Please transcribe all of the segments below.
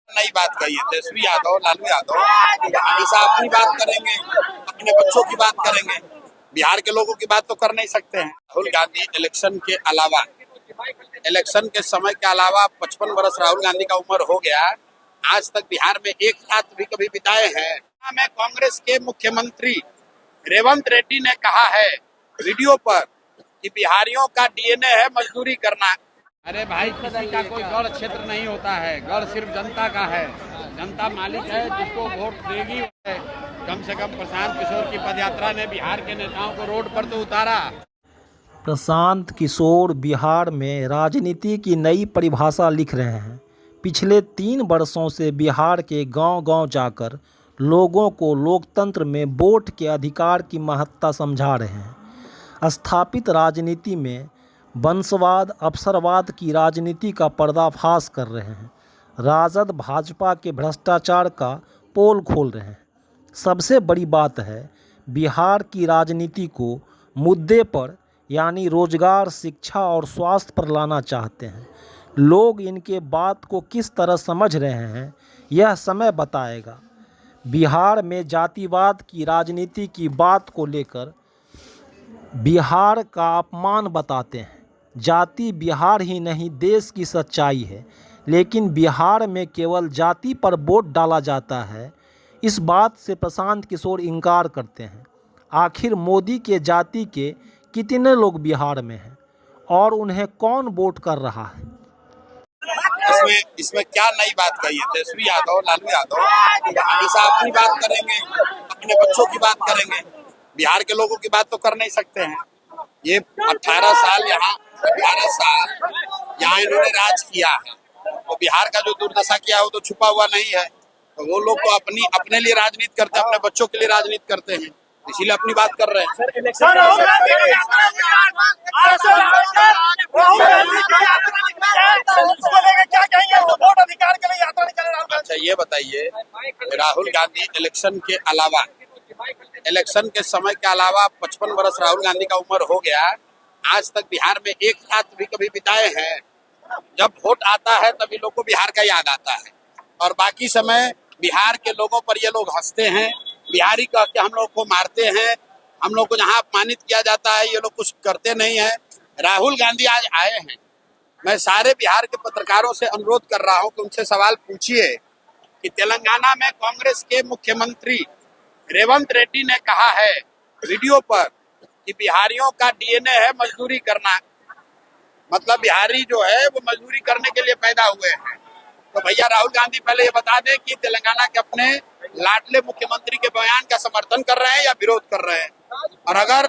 नई बात कही है। तेजस्वी यादव, लालू यादव हमेशा अपनी बात करेंगे, अपने बच्चों की बात करेंगे, बिहार के लोगों की बात तो कर नहीं सकते हैं। राहुल गांधी इलेक्शन के समय के अलावा 55 वर्ष राहुल गांधी का उम्र हो गया, आज तक बिहार में एक रात भी कभी बिताए हैं? मैं कांग्रेस के मुख्यमंत्री रेवंत रेड्डी ने कहा है वीडियो पर कि बिहारियों का डीएनए है मजदूरी करना। अरे भाई, किसी का कोई गढ़ क्षेत्र नहीं होता है, गढ़ सिर्फ जनता का है। जनता मालिक है, जिसको वोट देगी। कम से कम प्रशांत किशोर की पदयात्रा ने बिहार के नेताओं को रोड पर तो उतारा। प्रशांत किशोर बिहार में राजनीति की नई परिभाषा लिख रहे हैं। पिछले 3 वर्षों से बिहार के गांव-गांव जाकर लोगों को लोकतंत्र में वोट के अधिकार की महत्ता समझा रहे हैं। स्थापित राजनीति में वंशवाद, अवसरवाद की राजनीति का पर्दाफाश कर रहे हैं। राजद भाजपा के भ्रष्टाचार का पोल खोल रहे हैं। सबसे बड़ी बात है, बिहार की राजनीति को मुद्दे पर यानी रोजगार, शिक्षा और स्वास्थ्य पर लाना चाहते हैं। लोग इनके बात को किस तरह समझ रहे हैं, यह समय बताएगा। बिहार में जातिवाद की राजनीति की बात को लेकर बिहार का अपमान बताते हैं। जाति बिहार ही नहीं, देश की सच्चाई है, लेकिन बिहार में केवल जाति पर वोट डाला जाता है। इस बात से प्रशांत किशोर इनकार करते हैं। आखिर मोदी के जाति के कितने लोग बिहार में हैं और उन्हें कौन वोट कर रहा है? इसमें क्या नई बात कही है? तेजस्वी यादव, लालू यादव हमेशा अपनी बात करेंगे, अपने बच्चों की बात करेंगे, बिहार के लोगों की बात तो कर नहीं सकते हैं। ये 18 साल यहाँ इन्होंने राज किया है, तो बिहार का जो दुर्दशा किया है वो तो छुपा हुआ नहीं है। तो वो लोग तो अपने लिए राजनीति करते हैं, अपने बच्चों के लिए राजनीति करते हैं, इसीलिए अपनी बात कर रहे हैं। अच्छा, ये बताइए, राहुल गांधी इलेक्शन के समय के अलावा 55 वर्ष राहुल गांधी का उम्र हो गया, आज तक बिहार में एक रात भी कभी बिताए हैं? जब वोट आता है तभी लोगों को बिहार का याद आता है, और बाकी समय बिहार के लोगों पर ये लोग हंसते हैं, बिहारी कह के हम लोग को मारते हैं, हम लोग को जहाँ अपमानित किया जाता है ये लोग कुछ करते नहीं है। राहुल गांधी आज आए हैं, मैं सारे बिहार के पत्रकारों से अनुरोध कर रहा हूँ कि उनसे सवाल पूछिए कि तेलंगाना में कांग्रेस के मुख्यमंत्री रेवंत रेड्डी ने कहा है वीडियो पर कि बिहारियों का डीएनए है मजदूरी करना। मतलब बिहारी जो है वो मजदूरी करने के लिए पैदा हुए हैं। तो भैया राहुल गांधी पहले ये बता दें कि तेलंगाना के अपने लाडले मुख्यमंत्री के बयान का समर्थन कर रहे हैं या विरोध कर रहे हैं, और अगर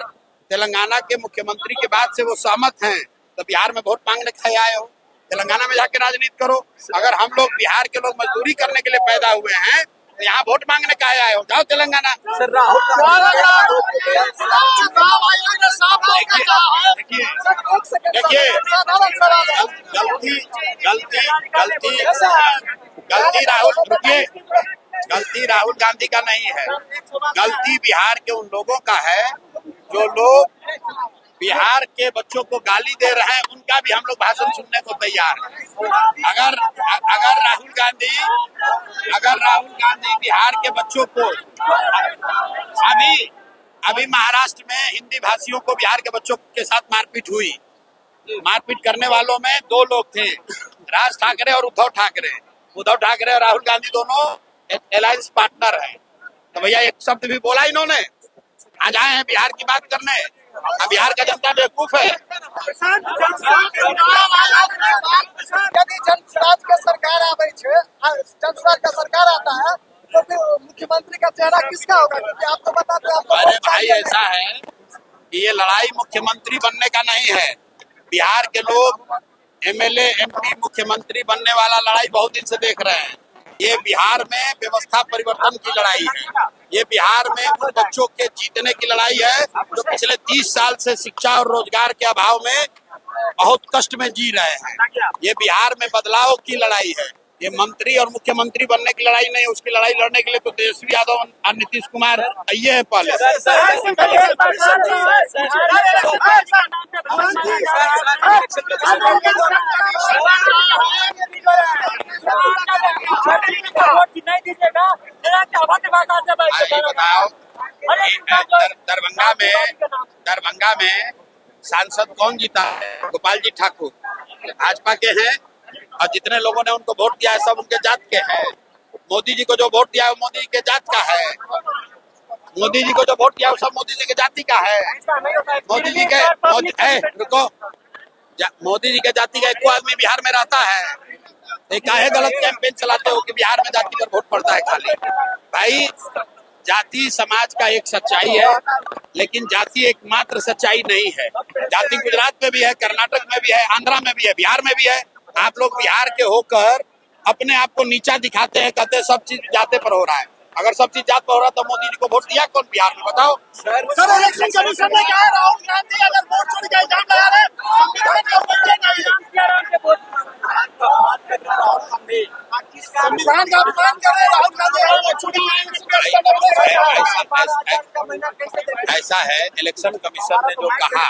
तेलंगाना के मुख्यमंत्री के बात से वो सहमत हैं तो बिहार में वोट मांगने खाए आए हो, तेलंगाना में जाके राजनीति करो। अगर हम लोग बिहार के लोग मजदूरी करने के लिए पैदा हुए हैं तो यहाँ वोट मांगने का आए हो, जाओ तेलंगाना। देखिए, गलती राहुल गांधी का नहीं है, गलती बिहार के उन लोगों का है जो लोग बिहार के बच्चों को गाली दे रहे हैं। उनका भी हम लोग भाषण सुनने को तैयार हैं। अगर राहुल गांधी बिहार के बच्चों को अभी महाराष्ट्र में हिंदी भाषियों को बिहार के बच्चों के साथ मारपीट हुई। मारपीट करने वालों में 2 लोग थे, राज ठाकरे और उद्धव ठाकरे। उद्धव ठाकरे और राहुल गांधी दोनों अलायंस पार्टनर हैं। तो भैया एक शब्द भी बोला इन्होंने? आज आए हैं बिहार की बात करने। बिहार का जनता बेवकूफ है। यदि जनसुराज का सरकार आवे छे, जनसुराज का सरकार आता है तो फिर मुख्यमंत्री का चेहरा किसका होगा? क्योंकि आप तो बताते हैं। अरे भाई, ऐसा है कि ये लड़ाई मुख्यमंत्री बनने का नहीं है। बिहार के लोग एमएलए, एमपी, मुख्यमंत्री बनने वाला लड़ाई बहुत दिन से देख रहे हैं। ये बिहार में व्यवस्था परिवर्तन की लड़ाई है। ये बिहार में उन बच्चों के जीतने की लड़ाई है जो पिछले 30 साल से शिक्षा और रोजगार के अभाव में बहुत कष्ट में जी रहे हैं। ये बिहार में बदलाव की लड़ाई है। ये मंत्री और मुख्यमंत्री बनने की लड़ाई नहीं, उसकी लड़ाई लड़ने के लिए तो तेजस्वी यादव और नीतीश कुमार ये है पहले। बताओ दरभंगा में सांसद कौन जीता है? गोपाल जी ठाकुर भाजपा के हैं, और जितने लोगों ने उनको वोट दिया है सब उनके जात के हैं। मोदी जी को जो वोट दिया है वो मोदी के जात का है। मोदी जी को जो वोट दिया है वो सब मोदी जी के जाति का है। मोदी जी के मोदी जी के जाति का एक आदमी बिहार में रहता है। काहे गलत कैंपेन चलाते हो कि बिहार में जाति पर वोट पड़ता है खाली? भाई जाति समाज का एक सच्चाई है, लेकिन जाति एकमात्र सच्चाई नहीं है। जाति गुजरात में भी है, कर्नाटक में भी है, आंध्रा में भी है, बिहार में भी है। आप लोग बिहार के होकर अपने आप को नीचा दिखाते हैं, कहते हैं सब चीज जाते पर हो रहा है। अगर सब चीज जात पर हो रहा है तो मोदी जी को वोट दिया कौन बिहार में? बताओ। सर इलेक्शन कमीशन ने कहा राहुल गांधी अगर वोट चोरी का इल्जाम लगा रहे संविधान का अपमान कर रहे राहुल गांधी। ऐसा है, इलेक्शन कमीशन ने जो कहा,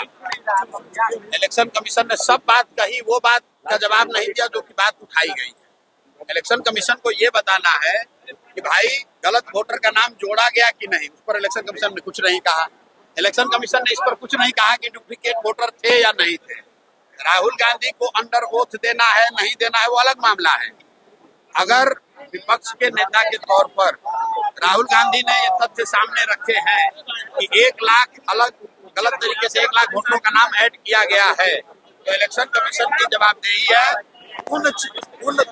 इलेक्शन कमीशन ने सब बात कही, वो बात का जवाब नहीं दिया जो कि बात उठाई गई है। इलेक्शन कमीशन को ये बताना है कि भाई गलत वोटर का नाम जोड़ा गया कि नहीं, उस पर इलेक्शन कमीशन ने कुछ नहीं कहा। इलेक्शन कमीशन ने इस पर कुछ नहीं कहा कि डुप्लीकेट वोटर थे या नहीं थे। राहुल गांधी को अंडर ओथ देना है नहीं देना है वो अलग मामला है। अगर विपक्ष के नेता के तौर पर राहुल गांधी ने ये तथ्य सामने रखे हैं कि 1 लाख अलग गलत तरीके से 1 लाख वोटरों का नाम ऐड किया गया है, तो इलेक्शन कमीशन की जवाबदेही है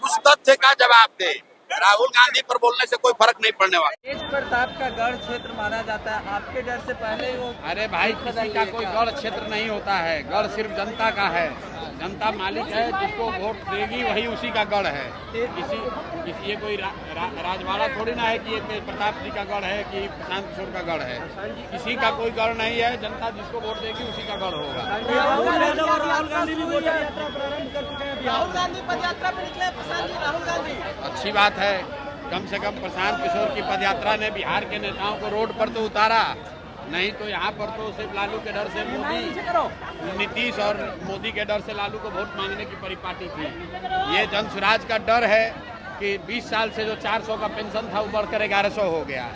उस तथ्य का जवाब दे। राहुल गांधी पर बोलने से कोई फर्क नहीं पड़ने वाला। तेज प्रताप का गढ़ क्षेत्र माना जाता है, आपके डर से पहले वो। अरे भाई किसी का कोई गढ़ क्षेत्र नहीं होता है, गढ़ सिर्फ जनता का है। जनता मालिक है, जिसको वोट देगी वही उसी का गढ़ है। किसी ये कोई राजवाड़ा थोड़ी ना है कि ये तेज प्रताप जी का गढ़ है कि प्रशांत किशोर का गढ़ है। किसी का कोई गढ़ नहीं है, जनता जिसको वोट देगी उसी का गढ़ होगा। राहुल गांधी भी वोटर यात्रा प्रारंभ कर चुके हैं। राहुल गांधी पद यात्रा पर निकले, प्रशांत जी राहुल गांधी। अच्छी बात है, कम से कम प्रशांत किशोर की पदयात्रा ने बिहार के नेताओं को रोड पर तो उतारा, नहीं तो यहाँ पर तो सिर्फ लालू के डर से मोदी, नीतीश और मोदी के डर से लालू को वोट मांगने की परिपाटी थी। ये जन स्वराज का डर है कि 20 साल से जो 400 का पेंशन था वो बढ़कर 1100 हो गया,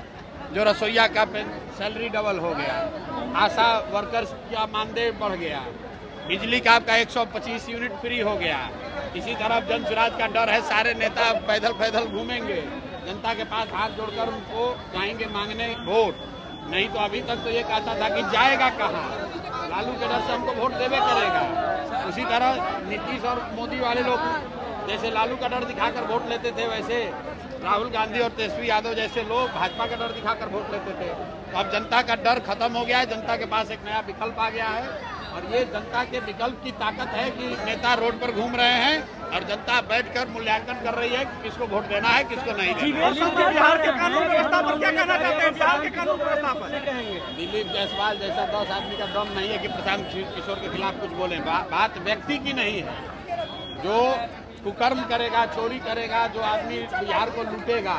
जो रसोईया का सैलरी डबल हो गया, आशा वर्कर्स का मानदेय बढ़ गया, बिजली का आपका 125 यूनिट फ्री हो गया। इसी तरफ जन स्वराज का डर है, सारे नेता पैदल पैदल घूमेंगे, जनता के पास हाथ जोड़कर उनको जाएंगे मांगने वोट। नहीं तो अभी तक तो ये कहता था कि जाएगा कहाँ, लालू के डर से हमको वोट देवे करेगा। उसी तरह नीतीश और मोदी वाले लोग जैसे लालू का डर दिखाकर वोट लेते थे, वैसे राहुल गांधी और तेजस्वी यादव जैसे लोग भाजपा का डर दिखाकर वोट लेते थे। तो अब जनता का डर खत्म हो गया है, जनता के पास एक नया विकल्प आ गया है, और ये जनता के विकल्प की ताकत है कि नेता रोड पर घूम रहे हैं और जनता बैठकर मूल्यांकन कर रही है कि किसको वोट देना है, किसको नहीं देना है। बिहार के कानून व्यवस्था पर क्या कहना चाहते हैं? बिहार के कानून व्यवस्था पर दिलीप जायसवाल जैसा 10 आदमी का दम नहीं है कि प्रशांत किशोर के खिलाफ कुछ बोले। बात व्यक्ति की नहीं है। जो कुकर्म करेगा, चोरी करेगा, जो आदमी बिहार को लूटेगा,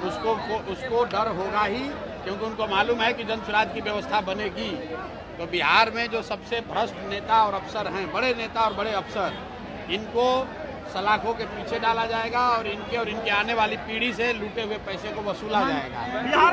उसको डर होगा ही, क्योंकि उनको मालूम है कि जन स्वराज की व्यवस्था बनेगी। तो बिहार में जो सबसे भ्रष्ट नेता और अफसर हैं, बड़े नेता और बड़े अफसर, इनको सलाखों के पीछे डाला जाएगा और इनके आने वाली पीढ़ी से लूटे हुए पैसे को वसूला जाएगा।